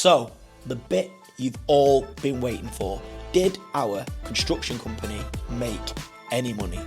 So, the bit you've all been waiting for. Did our construction company make any money?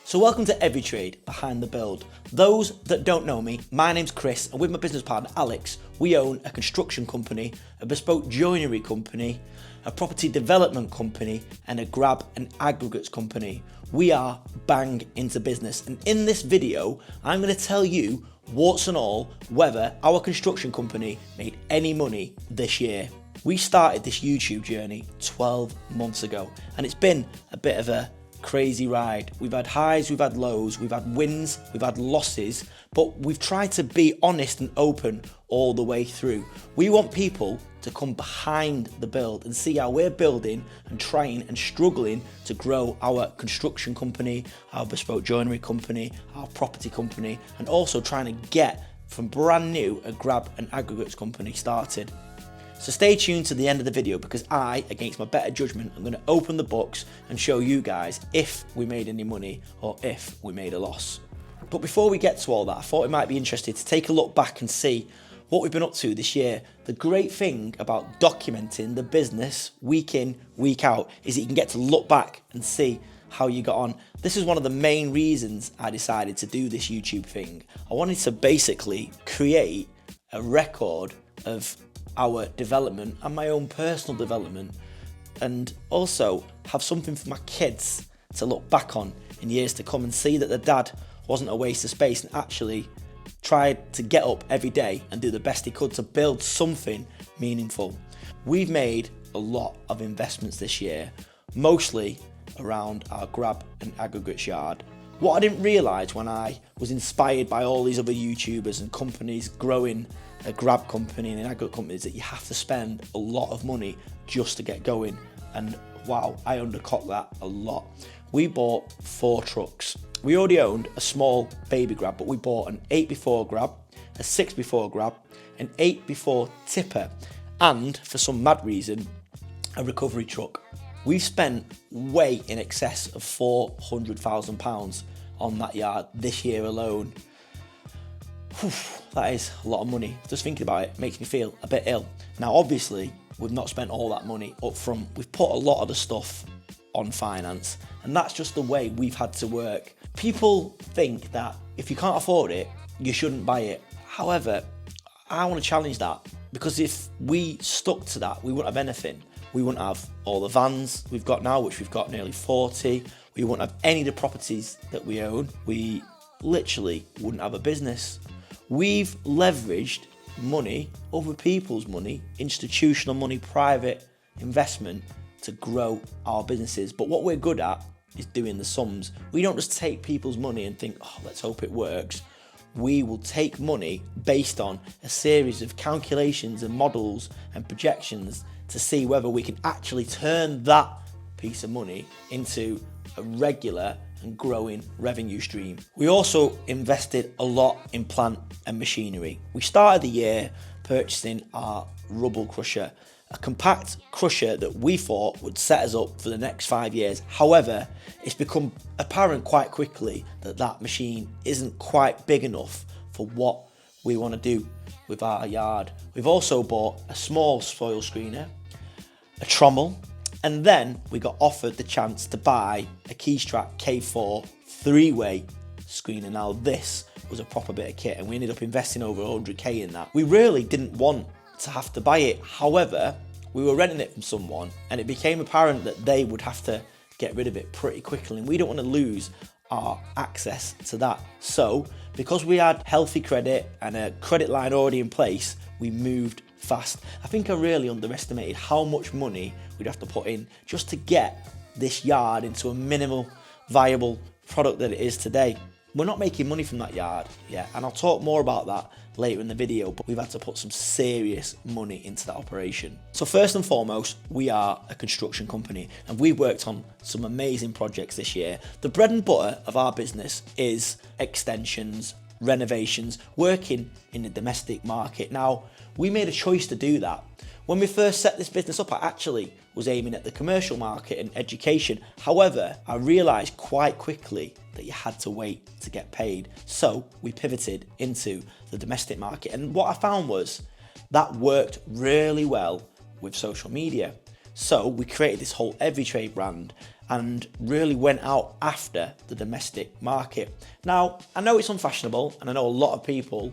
So welcome to EveryTrade, Behind the Build. Those that don't know me, my name's Chris, and with my business partner Alex, we own a construction company, a bespoke joinery company, a property development company, and a grab and aggregates company. We are bang into business, and in this video, I'm going to tell you, warts and all, whether our construction company made any money this year. We started this YouTube journey 12 months ago, and it's been a bit of a crazy ride. We've had highs, we've had lows, we've had wins, we've had losses, but we've tried to be honest and open all the way through. We want people to come behind the build and see how we're building and trying and struggling to grow our construction company, our bespoke joinery company, our property company, and also trying to get from brand new a grab and aggregates company started. So stay tuned to the end of the video, because I, against my better judgment, I'm going to open the books and show you guys if we made any money or if we made a loss. But before we get to all that, I thought it might be interesting to take a look back and see what we've been up to this year. The great thing about documenting the business week in, week out, is that you can get to look back and see how you got on. This is one of the main reasons I decided to do this YouTube thing. I wanted to basically create a record of our development and my own personal development, and also have something for my kids to look back on in years to come and see that their dad wasn't a waste of space and actually tried to get up every day and do the best he could to build something meaningful. We've made a lot of investments this year, mostly around our grab and aggregates yard. What I didn't realise when I was inspired by all these other YouTubers and companies growing a grab company and an aggregate company is that you have to spend a lot of money just to get going. And wow, I undercut that a lot. We bought 4 trucks. We already owned a small baby grab, but we bought an 8x4 grab, a 6x4 grab, an 8x4 tipper, and for some mad reason, a recovery truck. We've spent way in excess of £400,000 on that yard this year alone. Whew, that is a lot of money. Just thinking about it makes me feel a bit ill. Now, obviously, we've not spent all that money up front. We've put a lot of the stuff on finance, and that's just the way we've had to work. People think that if you can't afford it, you shouldn't buy it. However, I want to challenge that, because if we stuck to that, we wouldn't have anything. We wouldn't have all the vans we've got now, which we've got nearly 40. We wouldn't have any of the properties that we own. We literally wouldn't have a business. We've leveraged money, other people's money, institutional money, private investment to grow our businesses. But what we're good at is doing the sums. We don't just take people's money and think, oh, let's hope it works. We will take money based on a series of calculations and models and projections to see whether we can actually turn that piece of money into a regular and growing revenue stream. We also invested a lot in plant and machinery. We started the year purchasing our rubble crusher, a compact crusher that we thought would set us up for the next 5 years. However, it's become apparent quite quickly that that machine isn't quite big enough for what we want to do with our yard. We've also bought a small soil screener, a trommel, and then we got offered the chance to buy a Keystrat K4 3-way screener. Now this was a proper bit of kit, and we ended up investing over 100k in that. We really didn't want to have to buy it. However, we were renting it from someone, and it became apparent that they would have to get rid of it pretty quickly, and we don't want to lose our access to that. So because we had healthy credit and a credit line already in place, we moved fast. I think I really underestimated how much money we'd have to put in just to get this yard into a minimal viable product that it is today. We're not making money from that yard yet, and I'll talk more about that later in the video, but we've had to put some serious money into that operation. So first and foremost, we are a construction company, and we've worked on some amazing projects this year. The bread and butter of our business is extensions, renovations, working in the domestic market. Now, we made a choice to do that. When we first set this business up, I actually was aiming at the commercial market and education. However, I realised quite quickly that you had to wait to get paid. So we pivoted into the domestic market. And what I found was that worked really well with social media. So we created this whole EveryTrade brand and really went out after the domestic market. Now, I know it's unfashionable and I know a lot of people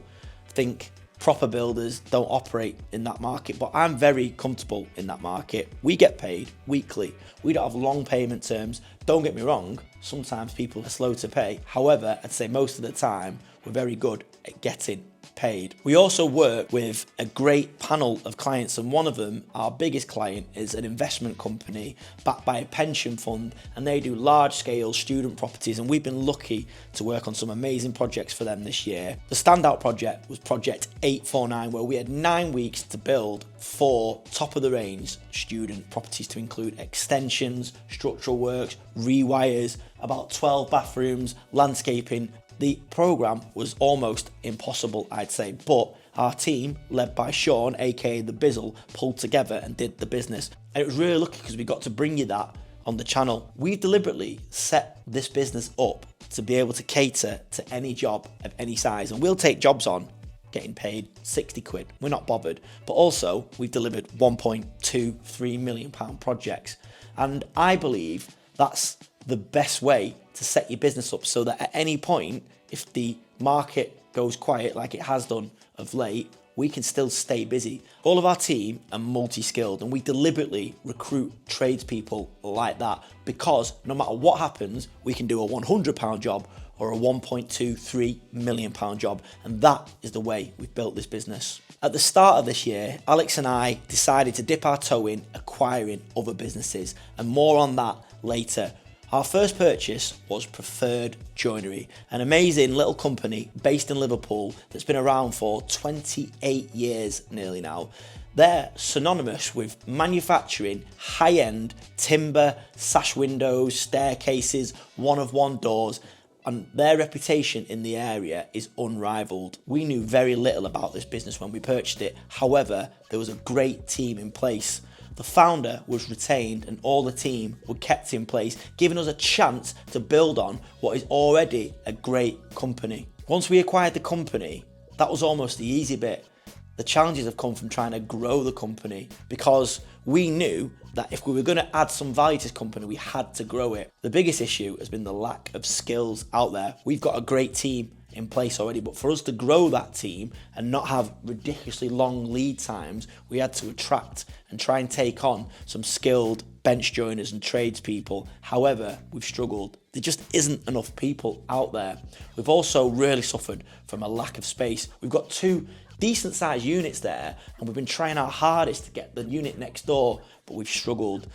think proper builders don't operate in that market, but I'm very comfortable in that market. We get paid weekly. We don't have long payment terms. Don't get me wrong, sometimes people are slow to pay. However, I'd say most of the time, we're very good at getting paid. We also work with a great panel of clients, and one of them, our biggest client, is an investment company backed by a pension fund, and they do large scale student properties, and we've been lucky to work on some amazing projects for them this year. The standout project was project 849, where we had 9 weeks to build 4 top of the range student properties to include extensions, structural works, rewires, about 12 bathrooms, landscaping. The programme was almost impossible, I'd say, but our team, led by Sean, aka the Bizzle, pulled together and did the business. And it was really lucky because we got to bring you that on the channel. We've deliberately set this business up to be able to cater to any job of any size, and we'll take jobs on getting paid 60 quid. We're not bothered. But also, we've delivered £1.23 million projects. And I believe that's the best way to set your business up so that at any point, if the market goes quiet like it has done of late, we can still stay busy. All of our team are multi-skilled, and we deliberately recruit tradespeople like that because no matter what happens, we can do a £100 job or a £1.23 million job, and that is the way we've built this business. At the start of this year, Alex and I decided to dip our toe in acquiring other businesses, and more on that later. Our first purchase was Preferred Joinery, an amazing little company based in Liverpool that's been around for 28 years nearly now. They're synonymous with manufacturing high-end timber, sash windows, staircases, one-of-one doors, and their reputation in the area is unrivaled. We knew very little about this business when we purchased it. However, there was a great team in place. The founder was retained and all the team were kept in place, giving us a chance to build on what is already a great company. Once we acquired the company, that was almost the easy bit. The challenges have come from trying to grow the company because we knew that if we were going to add some value to this company, we had to grow it. The biggest issue has been the lack of skills out there. We've got a great team in place already, but for us to grow that team and not have ridiculously long lead times, we had to attract and try and take on some skilled bench joiners and tradespeople. However, we've struggled. There just isn't enough people out there. We've also really suffered from a lack of space. We've got 2 decent sized units there, and we've been trying our hardest to get the unit next door, but we've struggled.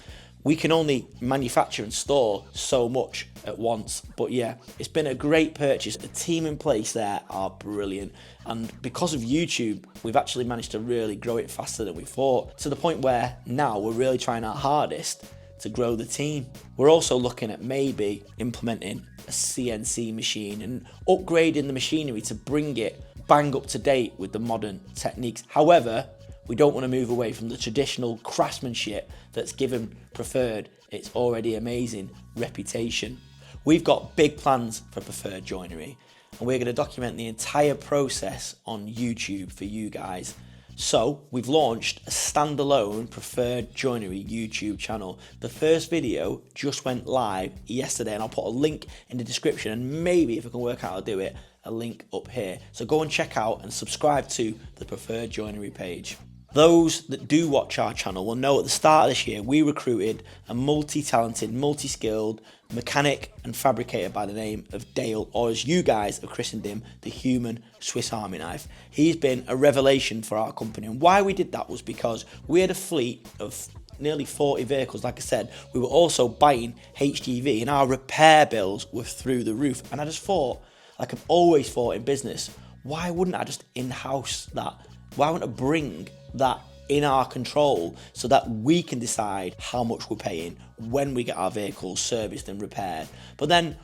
We can only manufacture and store so much at once. But yeah, it's been a great purchase. The team in place there are brilliant. And because of YouTube, we've actually managed to really grow it faster than we thought, to the point where now we're really trying our hardest to grow the team. We're also looking at maybe implementing a CNC machine and upgrading the machinery to bring it bang up to date with the modern techniques. However, we don't want to move away from the traditional craftsmanship that's given Preferred its already amazing reputation. We've got big plans for Preferred Joinery, and we're going to document the entire process on YouTube for you guys. So we've launched a standalone Preferred Joinery YouTube channel. The first video just went live yesterday, and I'll put a link in the description, and maybe if I can work out how to do it, a link up here. So go and check out and subscribe to the Preferred Joinery page. Those that do watch our channel will know at the start of this year we recruited a multi-talented, multi-skilled mechanic and fabricator by the name of Dale, or as you guys have christened him, the human Swiss Army knife. He's been a revelation for our company, and why we did that was because we had a fleet of nearly 40 vehicles. Like I said, we were also buying HGV and our repair bills were through the roof, and I just thought, like I've always thought in business, why wouldn't I just in-house that? Why wouldn't I bring that in our control so that we can decide how much we're paying when we get our vehicles serviced and repaired? But then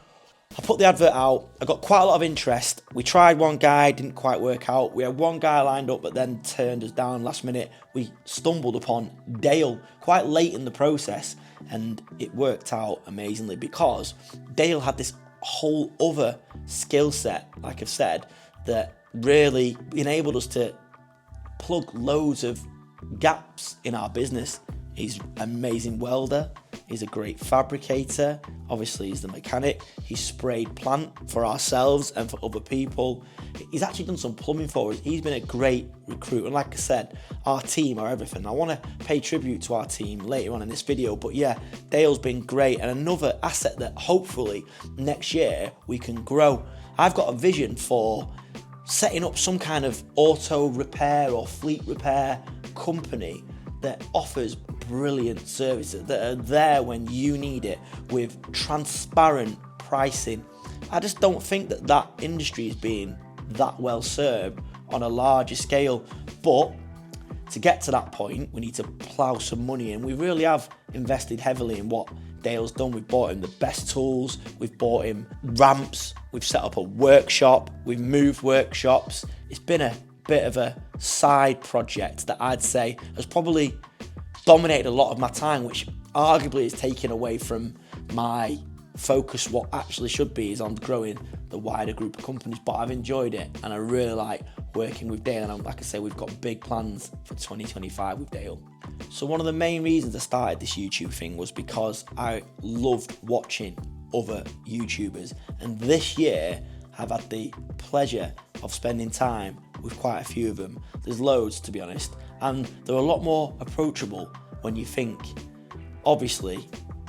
I put the advert out, I got quite a lot of interest. We tried one guy, didn't quite work out. We had one guy lined up, but then turned us down last minute. We stumbled upon Dale quite late in the process, and it worked out amazingly because Dale had this whole other skill set, like I've said, that really enabled us to plug loads of gaps in our business. He's an amazing welder, he's a great fabricator, obviously he's the mechanic, he's sprayed plant for ourselves and for other people. He's actually done some plumbing for us. He's been a great recruit, and like I said, our team are everything. I want to pay tribute to our team later on in this video, but yeah, Dale's been great and another asset that hopefully next year we can grow. I've got a vision for setting up some kind of auto repair or fleet repair company that offers brilliant services that are there when you need it with transparent pricing. I just don't think that industry is being that well served on a larger scale, but to get to that point we need to plough some money in. We really have invested heavily in what Dale's done. We've bought him the best tools, we've bought him ramps, we've set up a workshop, we've moved workshops. It's been a bit of a side project that I'd say has probably dominated a lot of my time, which arguably is taken away from my focus. What actually should be is on growing the wider group of companies, but I've enjoyed it and I really like working with Dale, and like I say, we've got big plans for 2025 with Dale. So one of the main reasons I started this YouTube thing was because I loved watching other YouTubers, and this year I've had the pleasure of spending time with quite a few of them. There's loads, to be honest, and they're a lot more approachable when you think. Obviously,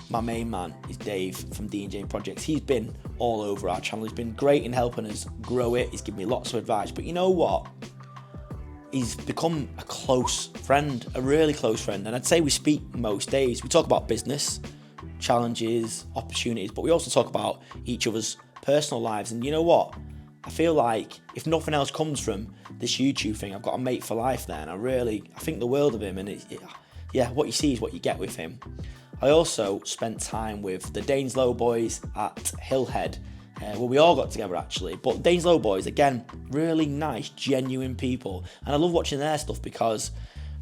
my main man is Dave from D&J Projects. He's been all over our channel. He's been great in helping us grow it. He's given me lots of advice, but you know what? He's become a close friend, a really close friend, and I'd say we speak most days. We talk about business, challenges, opportunities, but we also talk about each other's personal lives. And you know what? I feel like if nothing else comes from this YouTube thing, I've got a mate for life there, and I think the world of him, and yeah, what you see is what you get with him. I also spent time with the Daneslow boys at Hillhead, where we all got together actually. But Daneslow boys, again, really nice, genuine people, and I love watching their stuff because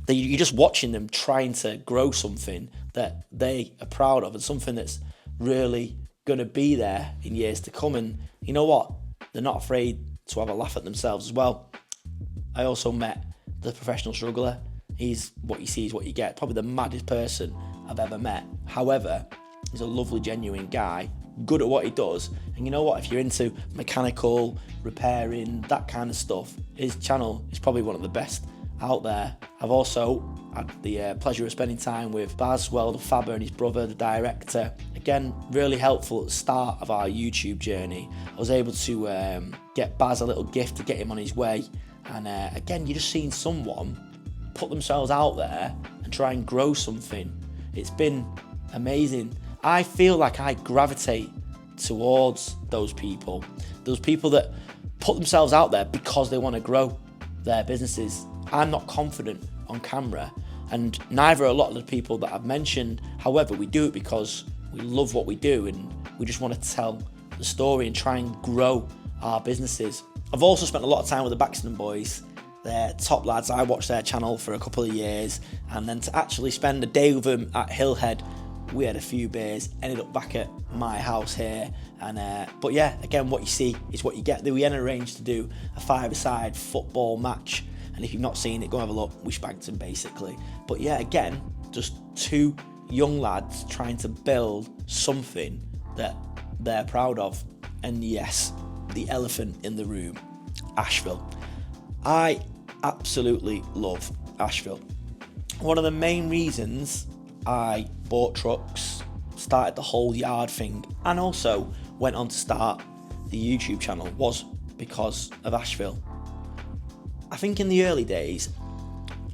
you're just watching them trying to grow something that they are proud of and something that's really going to be there in years to come. And you know what? They're not afraid to have a laugh at themselves as well. I also met the professional struggler. He's what you see is what you get. Probably the maddest person I've ever met. However, he's a lovely, genuine guy, good at what he does. And you know what? If you're into mechanical, repairing, that kind of stuff, his channel is probably one of the best out there. I've also had the pleasure of spending time with Baz, the Fabber, and his brother, the director. Again, really helpful at the start of our YouTube journey. I was able to get Baz a little gift to get him on his way. And again, you're just seeing someone put themselves out there and try and grow something. It's been amazing. I feel like I gravitate towards those people that put themselves out there because they want to grow their businesses. I'm not confident on camera, and neither are a lot of the people that I've mentioned. However, we do it because we love what we do and we just want to tell the story and try and grow our businesses. I've also spent a lot of time with the Baxton boys. They're top lads. I watched their channel for a couple of years, and then to actually spend a day with them at Hillhead, we had a few beers, ended up back at my house here. And but yeah, again, what you see is what you get. We then arranged to do a five-a-side football match, and if you've not seen it, go have a look. We spanked them basically. But yeah, again, just two young lads trying to build something that they're proud of. And yes, the elephant in the room, Asheville. I absolutely love Asheville. One of the main reasons I bought trucks, started the whole yard thing, and also went on to start the YouTube channel was because of Asheville. I think in the early days,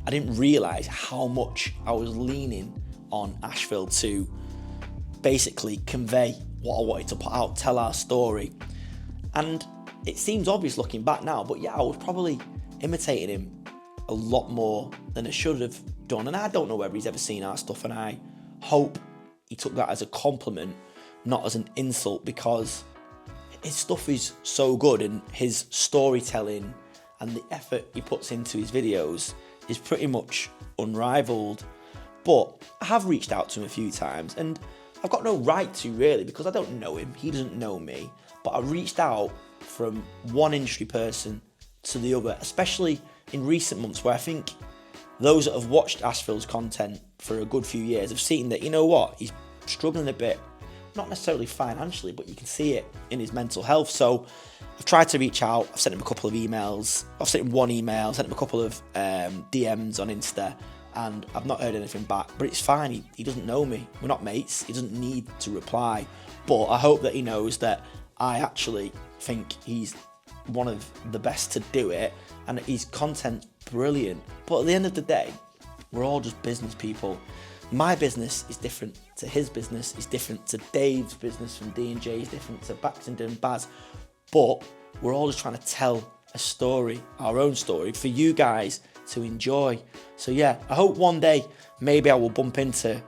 I didn't realise how much I was leaning on Asheville to basically convey what I wanted to put out, tell our story. And it seems obvious looking back now, but yeah, I was probably imitating him a lot more than I should have done. And I don't know whether he's ever seen our stuff, and I hope he took that as a compliment, not as an insult, because his stuff is so good, and his storytelling and the effort he puts into his videos is pretty much unrivaled. But I have reached out to him a few times, and I've got no right to really, because I don't know him, he doesn't know me. But I reached out from one industry person to the other, especially in recent months, where I think those that have watched Asheville's content for a good few years have seen that, you know what, he's struggling a bit, not necessarily financially, but you can see it in his mental health. So I've tried to reach out. I've sent him a couple of emails. I've sent him one email, sent him a couple of DMs on Insta, and I've not heard anything back. But it's fine. He doesn't know me. We're not mates. He doesn't need to reply. But I hope that he knows that I actually think he's one of the best to do it, and his content's brilliant. But at the end of the day, we're all just business people. My business is different to his business, is different to Dave's business from D&J, is different to Baxenden and Baz. But we're all just trying to tell a story, our own story, for you guys to enjoy. So yeah, I hope one day maybe I will bump into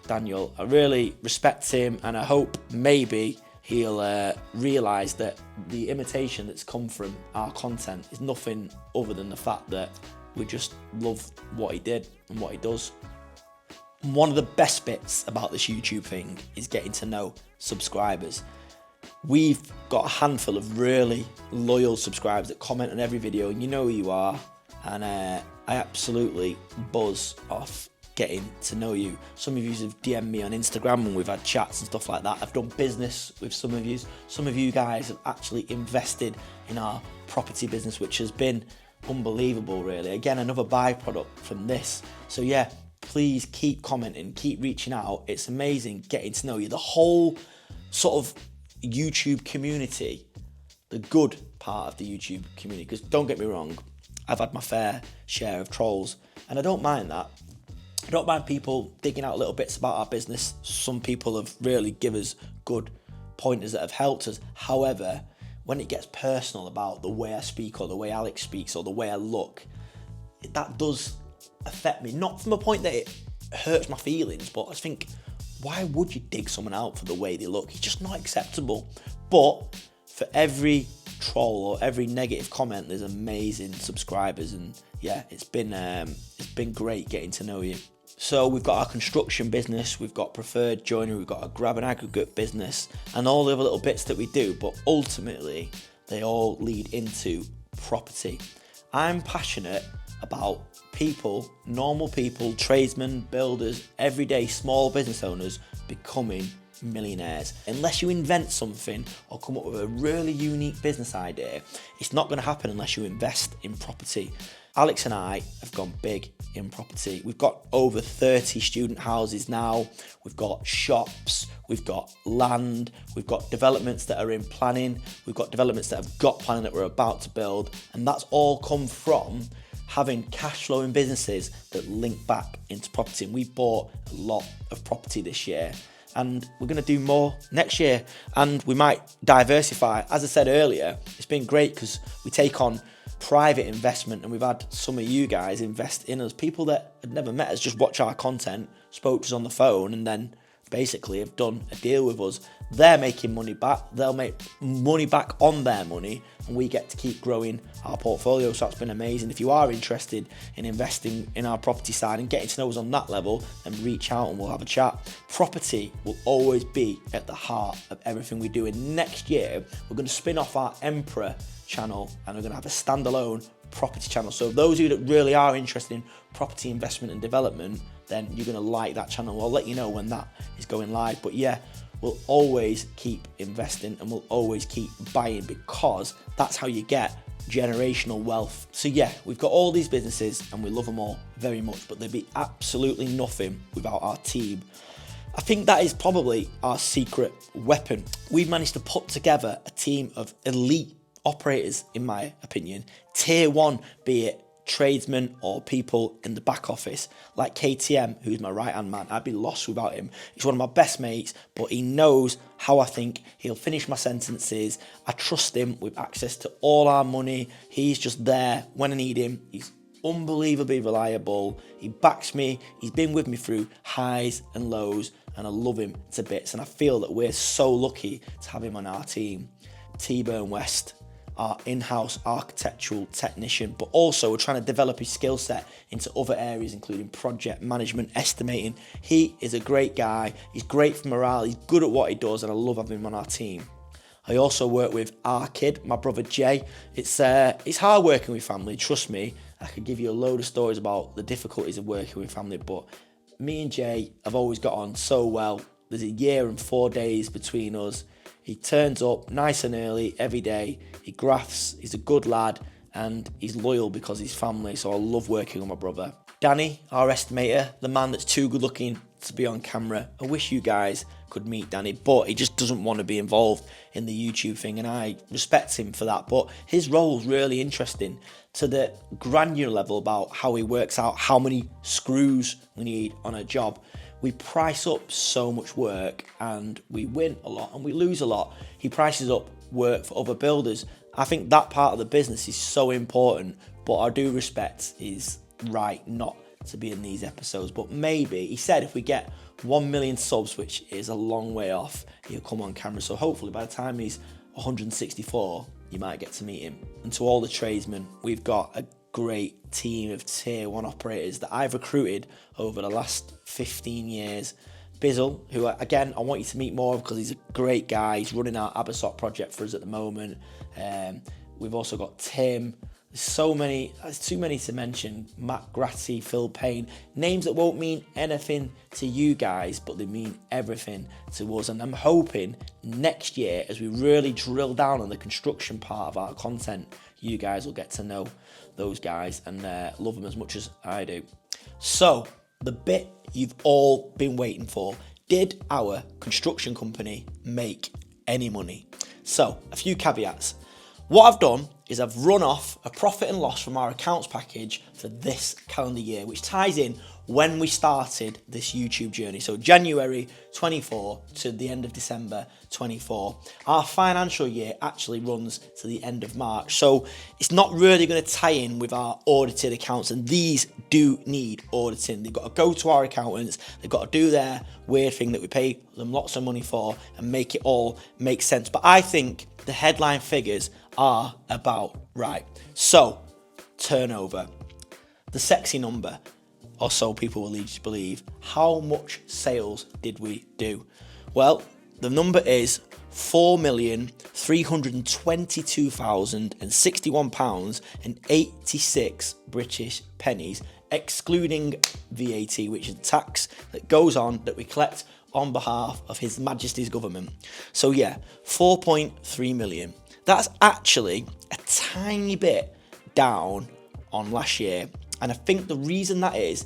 Daniel. I really respect him, and I hope maybe he'll realise that the imitation that's come from our content is nothing other than the fact that we just love what he did and what he does. One of the best bits about this YouTube thing is getting to know subscribers. We've got a handful of really loyal subscribers that comment on every video, and you know who you are, and I absolutely buzz off getting to know you. Some of you have DM'd me on Instagram and we've had chats and stuff like that. I've done business with some of you. Some of you guys have actually invested in our property business, which has been unbelievable, really. Again, another byproduct from this. So yeah, please keep commenting, keep reaching out. It's amazing getting to know you. The whole sort of YouTube community, the good part of the YouTube community, because don't get me wrong, I've had my fair share of trolls, and I don't mind that. I don't mind people digging out little bits about our business. Some people have really given us good pointers that have helped us. However, when it gets personal about the way I speak or the way Alex speaks or the way I look, that does affect me. Not from a point that it hurts my feelings, but I think, why would you dig someone out for the way they look? It's just not acceptable. But for every troll or every negative comment, there's amazing subscribers, and yeah, it's been great getting to know you. So we've got our construction business, we've got preferred joinery, we've got a grab and aggregate business, and all the other little bits that we do, but ultimately they all lead into property. I'm passionate about people, normal people, tradesmen, builders, everyday small business owners becoming millionaires. Unless you invent something or come up with a really unique business idea, it's not going to happen unless you invest in property. Alex and I have gone big in property. We've got over 30 student houses now. We've got shops, we've got land, we've got developments that are in planning, we've got developments that have got planning that we're about to build, and that's all come from having cash flowing businesses that link back into property. And we bought a lot of property this year, and we're going to do more next year, and we might diversify. As I said earlier, it's been great because we take on private investment, and we've had some of you guys invest in us, people that had never met us, just watch our content, spoke to us on the phone, and then basically have done a deal with us. They're making money back, they'll make money back on their money, and we get to keep growing our portfolio. So that's been amazing. If you are interested in investing in our property side and getting to know us on that level, then reach out and we'll have a chat. Property will always be at the heart of everything we do, and next year we're going to spin off our Emperor channel and we're going to have a standalone property channel. So those of you that really are interested in property investment and development, then you're going to like that channel. I'll let you know when that is going live. But yeah, we'll always keep investing and we'll always keep buying, because that's how you get generational wealth. So yeah, we've got all these businesses and we love them all very much, but there'd be absolutely nothing without our team. I think that is probably our secret weapon. We've managed to put together a team of elite operators, in my opinion, tier one, be it tradesmen or people in the back office, like KTM, who's my right hand man. I'd be lost without him. He's one of my best mates, but he knows how I think. He'll finish my sentences. I trust him with access to all our money. He's just there when I need him. He's unbelievably reliable. He backs me. He's been with me through highs and lows, and I love him to bits, and I feel that we're so lucky to have him on our team. 𝗕𝗨𝗟𝗡, our in-house architectural technician, but also we're trying to develop his skill set into other areas, including project management, estimating. He is a great guy. He's great for morale. He's good at what he does, and I love having him on our team. I also work with our kid, my brother Jay. It's hard working with family, trust me. I could give you a load of stories about the difficulties of working with family, but me and Jay have always got on so well. There's a year and 4 days between us. He turns up nice and early every day. He grafts, he's a good lad, and he's loyal because he's family, so I love working with my brother. Danny, our estimator, the man that's too good looking to be on camera. I wish you guys could meet Danny, but he just doesn't want to be involved in the YouTube thing, and I respect him for that. But his role is really interesting to the granular level about how he works out how many screws we need on a job. We price up so much work, and we win a lot and we lose a lot. He prices up work for other builders. I think that part of the business is so important, but I do respect his right not to be in these episodes. But maybe, he said if we get 1 million subs, which is a long way off, he'll come on camera. So hopefully by the time he's 164, you might get to meet him. And to all the tradesmen, we've got a great team of tier 1 operators that I've recruited over the last 15 years. Bizzle, who again I want you to meet more of because he's a great guy. He's running our 𝗕𝗨𝗟𝗃 project for us at the moment. We've also got Tim. There's so many, there's too many to mention. Matt Gratty, Phil Payne, names that won't mean anything to you guys, but they mean everything to us. And I'm hoping next year, as we really drill down on the construction part of our content, you guys will get to know those guys and love them as much as I do. So, the bit you've all been waiting for: did our construction company make any money? So, a few caveats. What I've done is I've run off a profit and loss from our accounts package for this calendar year, which ties in when we started this YouTube journey. So January 24 to the end of December 24. Our financial year actually runs to the end of March. So it's not really going to tie in with our audited accounts, and these do need auditing. They've got to go to our accountants. They've got to do their weird thing that we pay them lots of money for and make it all make sense. But I think the headline figures are about right. So, turnover, the sexy number, or so people will lead you to believe. How much sales did we do? Well, the number is £4,322,061.86 British pennies, excluding VAT, which is tax that goes on that we collect on behalf of His Majesty's government. So yeah, 4.3 million. That's actually a tiny bit down on last year. And I think the reason that is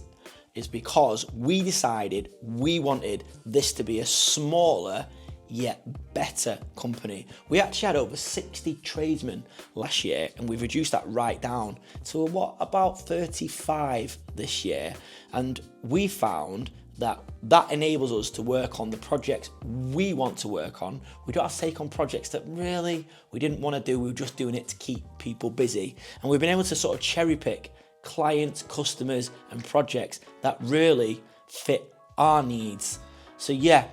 because we decided we wanted this to be a smaller yet better company. We actually had over 60 tradesmen last year, and we've reduced that right down to about 35 this year. And we found that enables us to work on the projects we want to work on. We don't have to take on projects that really we didn't want to do. We were just doing it to keep people busy. And we've been able to sort of cherry pick clients, customers, and projects that really fit our needs. So yeah,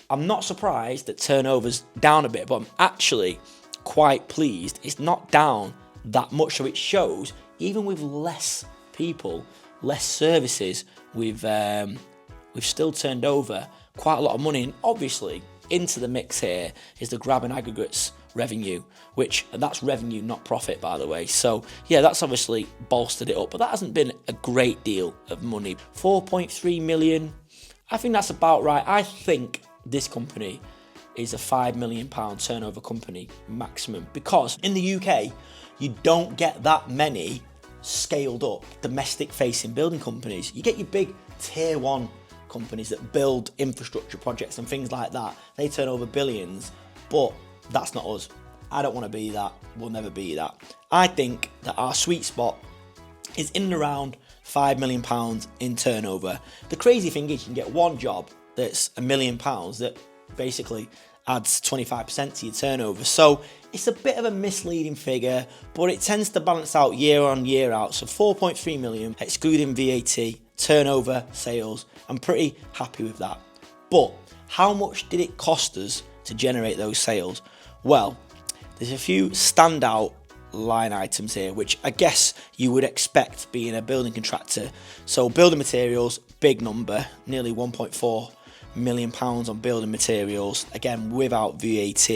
I'm not surprised that turnover's down a bit, but I'm actually quite pleased it's not down that much. So it shows even with less people, less services, we've still turned over quite a lot of money. And obviously into the mix here is the grab and aggregates revenue, which that's revenue, not profit, by the way. So yeah, that's obviously bolstered it up, but that hasn't been a great deal of money. 4.3 million, I think that's about right. I think this company is a £5 million turnover company maximum, because in the UK you don't get that many scaled up domestic facing building companies. You get your big tier 1 companies that build infrastructure projects and things like that. They turn over billions, but that's not us. I don't want to be that. We'll never be that. I think that our sweet spot is in and around £5 million in turnover. The crazy thing is you can get one job that's £1 million that basically adds 25% to your turnover. So it's a bit of a misleading figure, but it tends to balance out year on year out. So 4.3 million, excluding VAT, turnover, sales. I'm pretty happy with that. But how much did it cost us to generate those sales? Well, there's a few standout line items here, which I guess you would expect being a building contractor. So building materials, big number, nearly £1.4 million on building materials, again without VAT.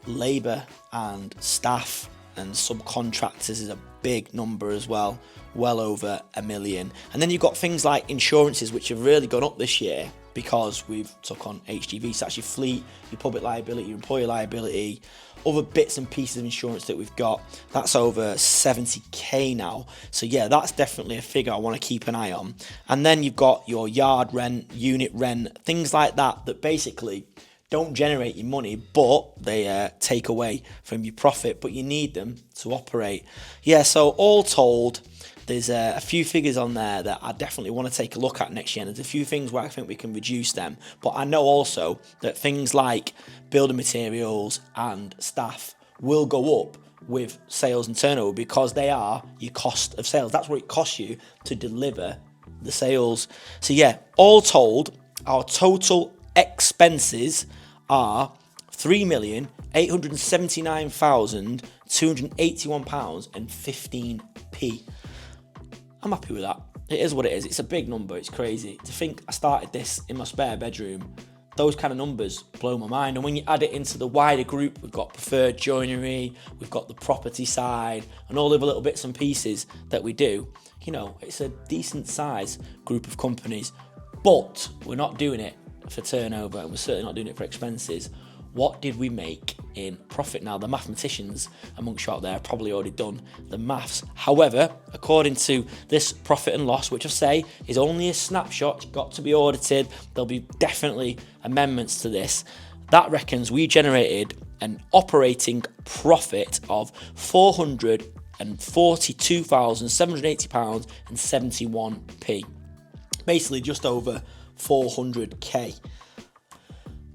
Labour and staff and subcontractors is a big number as well, well over £1 million. And then you've got things like insurances, which have really gone up this year because we've took on HGV, so that's your fleet, your public liability, your employer liability, other bits and pieces of insurance that we've got. That's over 70k now. So yeah, that's definitely a figure I want to keep an eye on. And then you've got your yard rent, unit rent, things like that, that basically don't generate your money, but they take away from your profit, but you need them to operate. Yeah, so all told, there's a few figures on there that I definitely want to take a look at next year. And there's a few things where I think we can reduce them. But I know also that things like building materials and staff will go up with sales and turnover because they are your cost of sales. That's what it costs you to deliver the sales. So yeah, all told, our total expenses are £3,879,281.15. I'm happy with that. It is what it is. It's a big number. It's crazy. To think I started this in my spare bedroom, those kind of numbers blow my mind. And when you add it into the wider group, we've got preferred joinery, we've got the property side, and all the other little bits and pieces that we do, you know, it's a decent size group of companies. But we're not doing it for turnover, and we're certainly not doing it for expenses. What did we make in profit? Now, the mathematicians amongst you out there have probably already done the maths. However, according to this profit and loss, which I say is only a snapshot, it's got to be audited, there'll be definitely amendments to this, that reckons we generated an operating profit of £442,780.71. Basically just over 400k.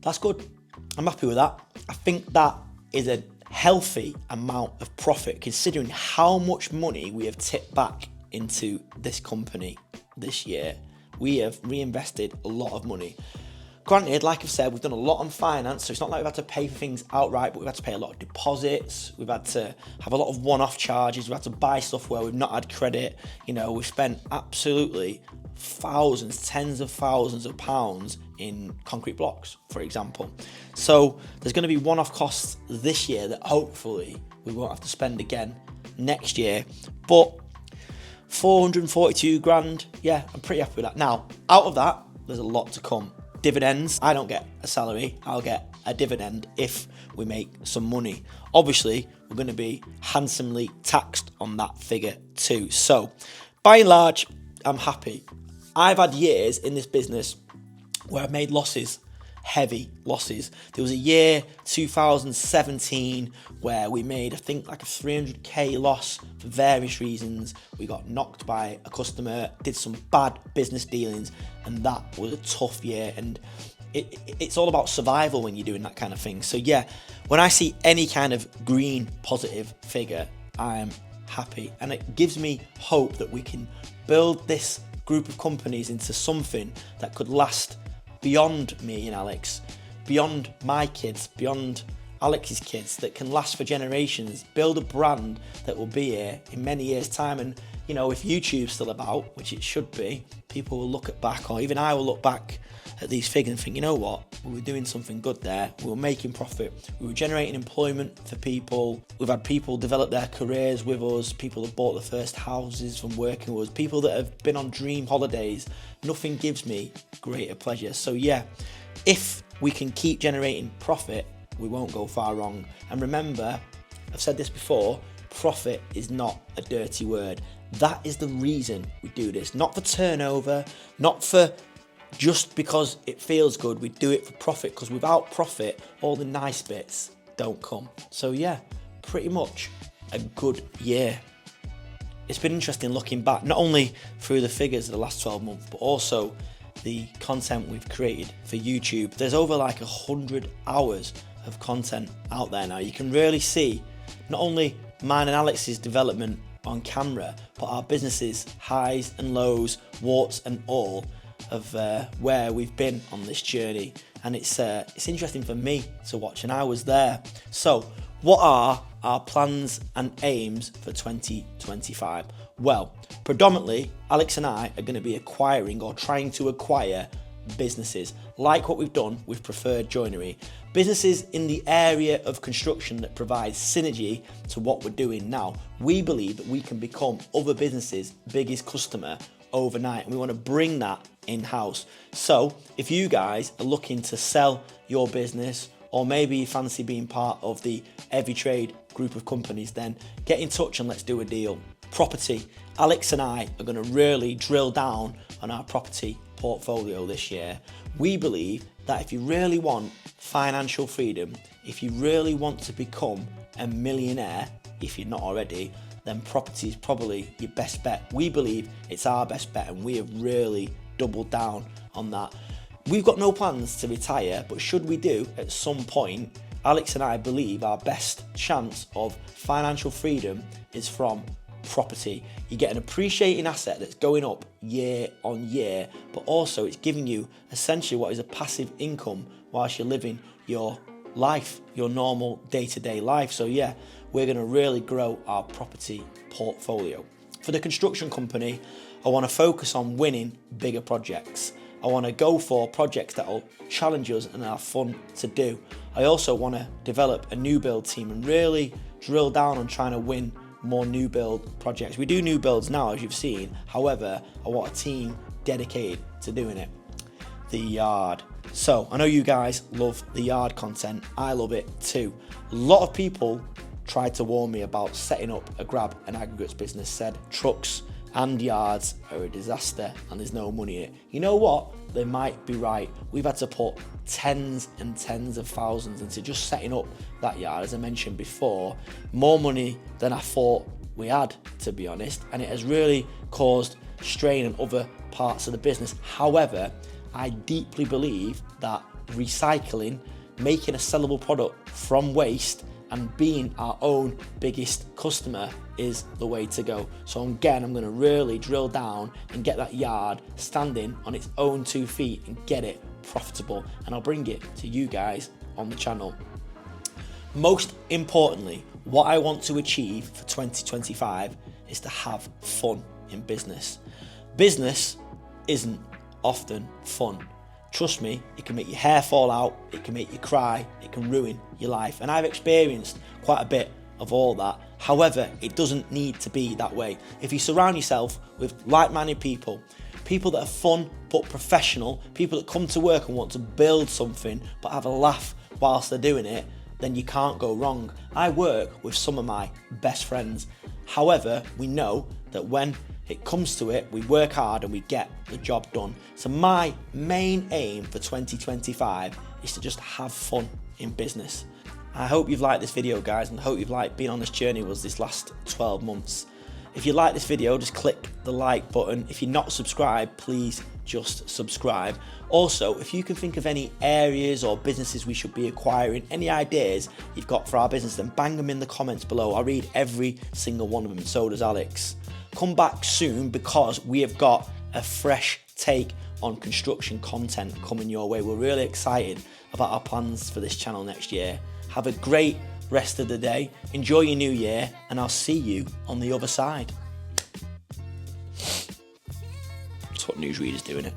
That's good. I'm happy with that. I think that is a healthy amount of profit considering how much money we have tipped back into this company this year. We have reinvested a lot of money. Granted, like I've said, we've done a lot on finance, so it's not like we've had to pay for things outright, but we've had to pay a lot of deposits, we've had to have a lot of one-off charges, we've had to buy stuff where we've not had credit. You know, we've spent absolutely thousands, tens of thousands of pounds in concrete blocks, for example. So there's going to be one-off costs this year that hopefully we won't have to spend again next year. But 442 grand, yeah, I'm pretty happy with that. Now, out of that, there's a lot to come. Dividends, I don't get a salary, I'll get a dividend if we make some money. Obviously, we're going to be handsomely taxed on that figure too. So, by and large, I'm happy. I've had years in this business where I've made losses, heavy losses. There was a year, 2017, where we made, I think, like a 300k loss for various reasons. We got knocked by a customer, did some bad business dealings, and that was a tough year. And it's all about survival when you're doing that kind of thing. So yeah, when I see any kind of green positive figure, I'm happy. And it gives me hope that we can build this group of companies into something that could last beyond me and Alex, beyond my kids, beyond Alex's kids, that can last for generations, build a brand that will be here in many years' time. And, you know, if YouTube's still about, which it should be, people will look back, or even I will look back at these figures and think, you know what, we were doing something good there, we were making profit, we were generating employment for people, we've had people develop their careers with us, people have bought their first houses from working with us, people that have been on dream holidays. Nothing gives me greater pleasure. So yeah, if we can keep generating profit, we won't go far wrong. And remember, I've said this before, profit is not a dirty word. That is the reason we do this, not for turnover, not for just because it feels good. We do it for profit, because without profit, all the nice bits don't come. So yeah, pretty much a good year. It's been interesting looking back, not only through the figures of the last 12 months, but also the content we've created for YouTube. There's over like 100 hours of content out there now. You can really see not only mine and Alex's development on camera, but our businesses' highs and lows, warts and all of where we've been on this journey. And it's interesting for me to watch, and I was there. So what are our plans and aims for 2025? Well, predominantly, Alex and I are going to be acquiring or trying to acquire businesses, like what we've done with Preferred Joinery. Businesses in the area of construction that provide synergy to what we're doing now. We believe that we can become other businesses' biggest customer overnight, and we want to bring that in-house. So if you guys are looking to sell your business, or maybe you fancy being part of the EveryTrade group of companies, then get in touch and let's do a deal. Property. Alex and I are going to really drill down on our property portfolio this year. We believe that if you really want financial freedom, if you really want to become a millionaire, if you're not already, then property is probably your best bet. We believe it's our best bet, and we have really doubled down on that. We've got no plans to retire, but should we do at some point, Alex and I believe our best chance of financial freedom is from property. You get an appreciating asset that's going up year on year, but also it's giving you essentially what is a passive income whilst you're living your life, your normal day-to-day life. So yeah, we're going to really grow our property portfolio. For the construction company, I want to focus on winning bigger projects. I want to go for projects that will challenge us and are fun to do. I also want to develop a new build team and really drill down on trying to win more new build projects. We do new builds now, as you've seen. However, I want a team dedicated to doing it. The yard. So I know you guys love the yard content. I love it too. A lot of people tried to warn me about setting up a grab and aggregates business, said trucks and yards are a disaster and there's no money in it. You know what? They might be right. We've had to put tens and tens of thousands into just setting up that yard, as I mentioned before, more money than I thought we had, to be honest, and it has really caused strain in other parts of the business. However, I deeply believe that recycling, making a sellable product from waste and being our own biggest customer is the way to go. So again, I'm going to really drill down and get that yard standing on its own 2 feet and get it profitable, and I'll bring it to you guys on the channel. Most importantly, what I want to achieve for 2025 is to have fun in business. Business isn't often fun. Trust me, it can make your hair fall out, it can make you cry, it can ruin your life. And I've experienced quite a bit of all that. However, it doesn't need to be that way. If you surround yourself with like-minded people, people that are fun but professional, people that come to work and want to build something but have a laugh whilst they're doing it, then you can't go wrong. I work with some of my best friends. However, we know that when it comes to it, we work hard and we get the job done. So my main aim for 2025 is to just have fun in business. I hope you've liked this video, guys, and I hope you've liked being on this journey with us this last 12 months. If you like this video, just click the like button. If you're not subscribed, please just subscribe. Also, if you can think of any areas or businesses we should be acquiring, any ideas you've got for our business, then bang them in the comments below. I read every single one of them, and so does Alex. Come back soon, because we have got a fresh take on construction content coming your way. We're really excited about our plans for this channel next year. Have a great rest of the day. Enjoy your new year, and I'll see you on the other side. That's what newsreaders do, innit?